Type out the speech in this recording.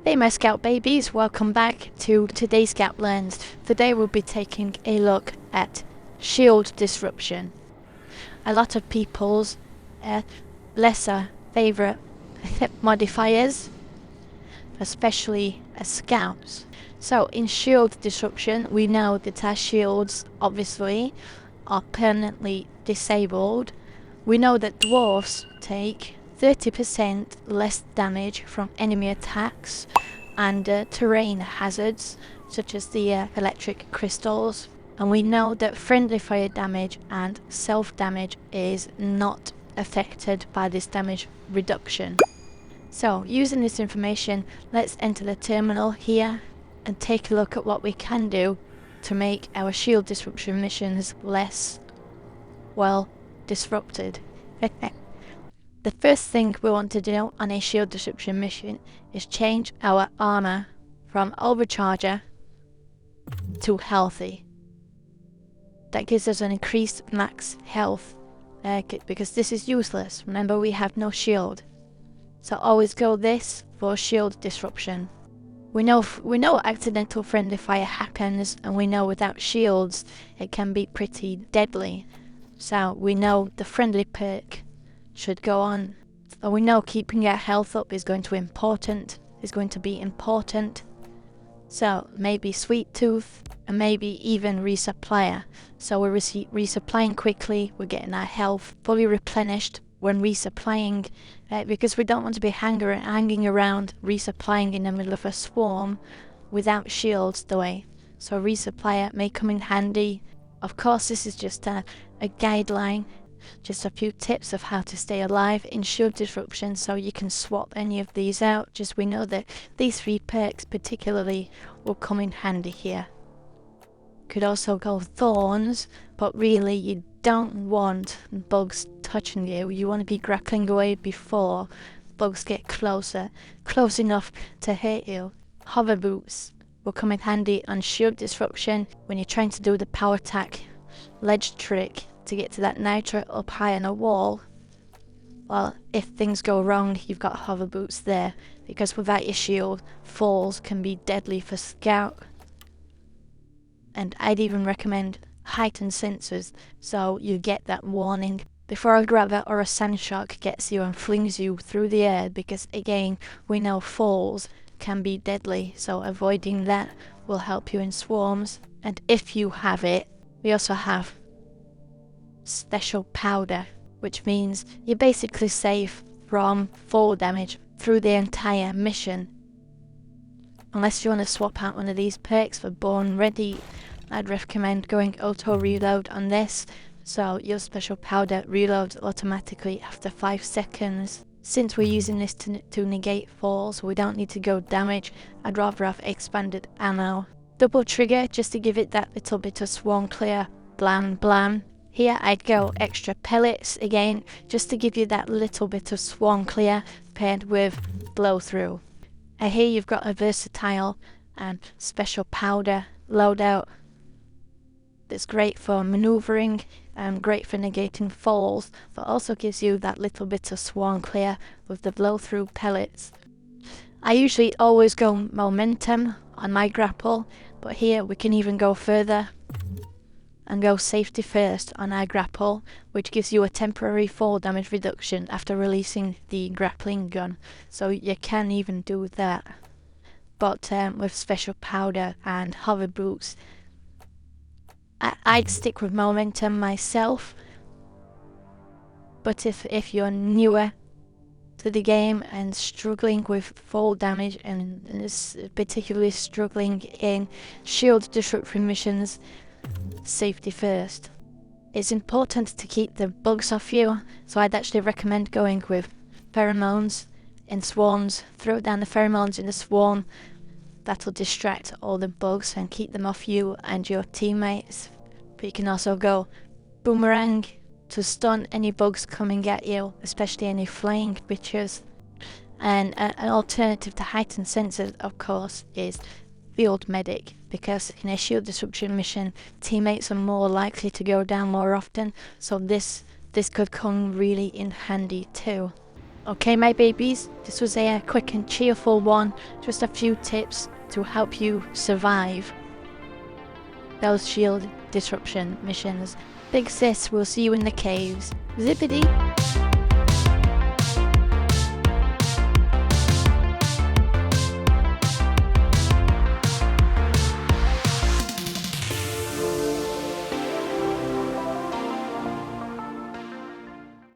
Hey my Scout babies, welcome back to today's Scout Learns. Today we'll be taking a look at shield disruption. A lot of people's lesser favourite modifiers, especially as Scouts. So in shield disruption, we know that our shields obviously are permanently disabled. We know that dwarves take 30% less damage from enemy attacks and terrain hazards such as the electric crystals, and we know that friendly fire damage and self damage is not affected by this damage reduction. So using this information, let's enter the terminal here and take a look at what we can do to make our shield disruption missions less, well, disrupted. The first thing we want to do on a shield disruption mission is change our armor from overcharger to healthy. That gives us an increased max health because this is useless. Remember, we have no shield. So always go this for shield disruption. We know accidental friendly fire happens, and we know without shields it can be pretty deadly. So we know the friendly perk should go on. So we know keeping our health up is going to be important. So maybe Sweet Tooth and maybe even resupplier. So we're resupplying quickly, we're getting our health fully replenished when resupplying, because we don't want to be hanging around resupplying in the middle of a swarm without shields the way. So resupplier may come in handy. Of course, this is just a guideline, just a few tips of how to stay alive in shield disruption, so you can swap any of these out. Just we know that these three perks particularly will come in handy here. Could also go thorns, but really you don't want bugs touching you. You want to be grappling away before bugs get close enough to hit you. Hover boots will come in handy on shield disruption when you're trying to do the power attack ledge trick to get to that nitro up high on a wall. Well, if things go wrong, you've got hover boots there, because without your shield, falls can be deadly for Scout. And I'd even recommend heightened sensors, so you get that warning before a grabber or a sand shark gets you and flings you through the air, because again, we know falls can be deadly, so avoiding that will help you in swarms. And if you have it, we also have special powder, which means you're basically safe from fall damage through the entire mission. Unless you want to swap out one of these perks for Born Ready, I'd recommend going auto reload on this, so your special powder reloads automatically after 5 seconds. Since we're using this to negate falls, we don't need to go damage. I'd rather have expanded ammo. Double trigger, just to give it that little bit of swarm clear blam blam. Here I'd go extra pellets again, just to give you that little bit of swarm clear paired with blow through. And here you've got a versatile and special powder loadout that's great for maneuvering and great for negating falls, but also gives you that little bit of swarm clear with the blow through pellets. I usually always go momentum on my grapple, but here we can even go further and go safety first on our grapple, which gives you a temporary fall damage reduction after releasing the grappling gun, so you can even do that. But with special powder and hover boots, I'd stick with momentum myself. But if you're newer to the game and struggling with fall damage and particularly struggling in shield disruption missions, safety first. It's important to keep the bugs off you, so I'd actually recommend going with pheromones in swarms. Throw down the pheromones in the swarm. That'll distract all the bugs and keep them off you and your teammates. But you can also go boomerang to stun any bugs coming at you, especially any flying bitches. And an alternative to heightened sensors, of course, is field medic, because in a shield disruption mission, teammates are more likely to go down more often, so this could come really in handy too. Okay, my babies, this was a quick and cheerful one. Just a few tips to help you survive those shield disruption missions. Big sis, we'll see you in the caves. Zippity!